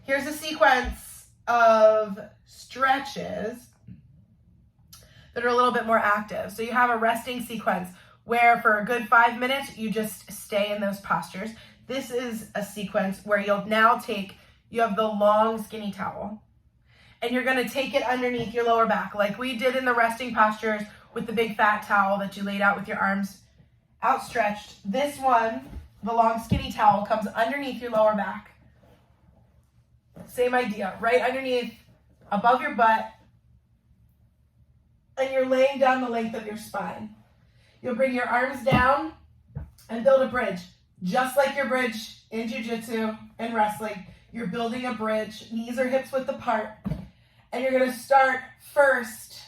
Here's a sequence of stretches that are a little bit more active. So you have a resting sequence where for a good 5 minutes, you just stay in those postures. This is a sequence where you'll now you have the long skinny towel, and you're gonna take it underneath your lower back, like we did in the resting postures with the big fat towel that you laid out with your arms outstretched. This one, the long skinny towel, comes underneath your lower back. Same idea, right underneath, above your butt, and you're laying down the length of your spine. You'll bring your arms down and build a bridge, just like your bridge in jiu-jitsu and wrestling. You're building a bridge, knees or hips width apart, and you're gonna start first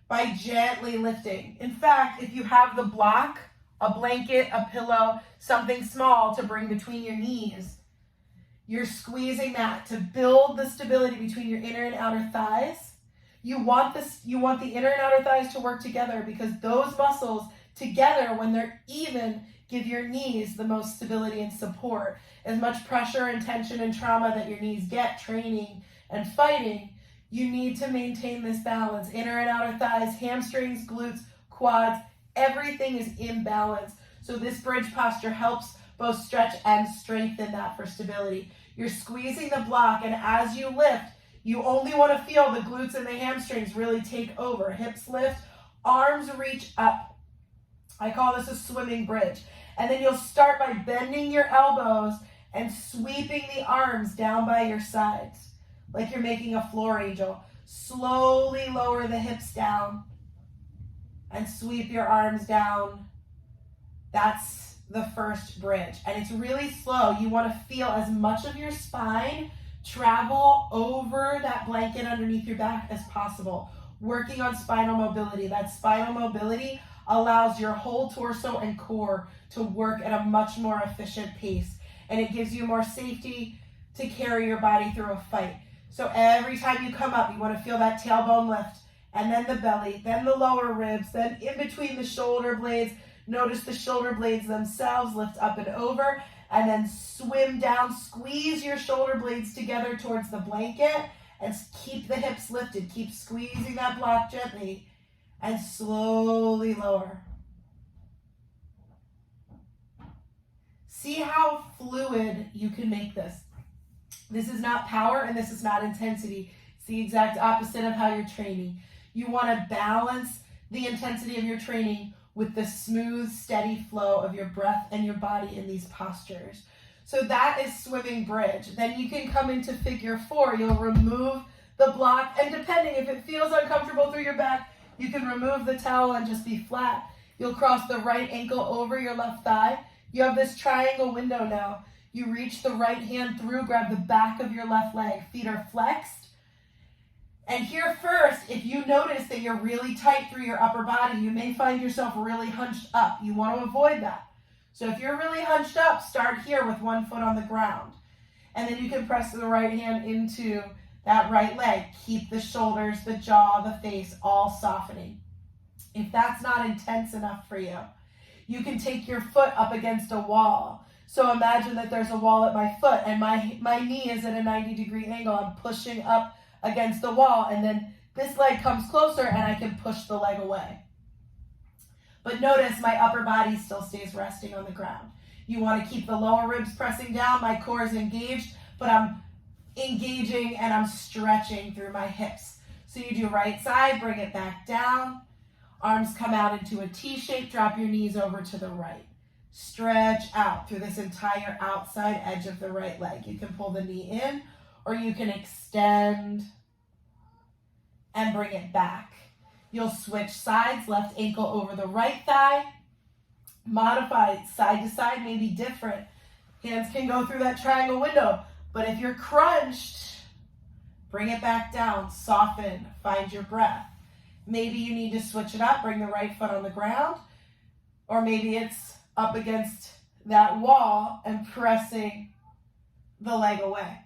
by gently lifting. In fact, if you have the block, a blanket, a pillow, something small to bring between your knees, you're squeezing that to build the stability between your inner and outer thighs. You want the inner and outer thighs to work together, because those muscles together, when they're even, give your knees the most stability and support. As much pressure and tension and trauma that your knees get training and fighting, you need to maintain this balance. Inner and outer thighs, hamstrings, glutes, quads, everything is in balance. So this bridge posture helps both stretch and strengthen that for stability. You're squeezing the block, and as you lift, you only want to feel the glutes and the hamstrings really take over. Hips lift, arms reach up. I call this a swimming bridge. And then you'll start by bending your elbows and sweeping the arms down by your sides, like you're making a floor angel. Slowly lower the hips down and sweep your arms down. That's the first bridge. And it's really slow. You want to feel as much of your spine travel over that blanket underneath your back as possible. Working on spinal mobility. That spinal mobility allows your whole torso and core to work at a much more efficient pace. And it gives you more safety to carry your body through a fight. So every time you come up, you want to feel that tailbone lift, and then the belly, then the lower ribs, then in between the shoulder blades. Notice the shoulder blades themselves lift up and over, and then swim down. Squeeze your shoulder blades together towards the blanket and keep the hips lifted. Keep squeezing that block gently and slowly lower. See how fluid you can make this. This is not power and this is not intensity. It's the exact opposite of how you're training. You want to balance the intensity of your training with the smooth, steady flow of your breath and your body in these postures. So that is swimming bridge. Then you can come into figure 4. You'll remove the block, and depending if it feels uncomfortable through your back, you can remove the towel and just be flat. You'll cross the right ankle over your left thigh. You have this triangle window now. You reach the right hand through, grab the back of your left leg. Feet are flexed. And here first, if you notice that you're really tight through your upper body, you may find yourself really hunched up. You want to avoid that. So if you're really hunched up, start here with one foot on the ground. And then you can press the right hand into that right leg. Keep the shoulders, the jaw, the face all softening. If that's not intense enough for you, you can take your foot up against a wall. So imagine that there's a wall at my foot and my knee is at a 90-degree angle. I'm pushing up against the wall, and then this leg comes closer and I can push the leg away. But notice my upper body still stays resting on the ground. You want to keep the lower ribs pressing down. My core is engaged, but I'm engaging and I'm stretching through my hips. So you do right side, bring it back down. Arms come out into a T shape. Drop your knees over to the right. Stretch out through this entire outside edge of the right leg. You can pull the knee in, or you can extend and bring it back. You'll switch sides, left ankle over the right thigh. Modify side to side, maybe different. Hands can go through that triangle window, but if you're crunched, bring it back down, soften, find your breath. Maybe you need to switch it up, bring the right foot on the ground, or maybe it's up against that wall and pressing the leg away.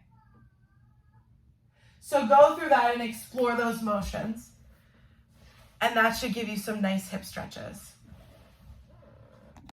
So go through that and explore those motions. And that should give you some nice hip stretches.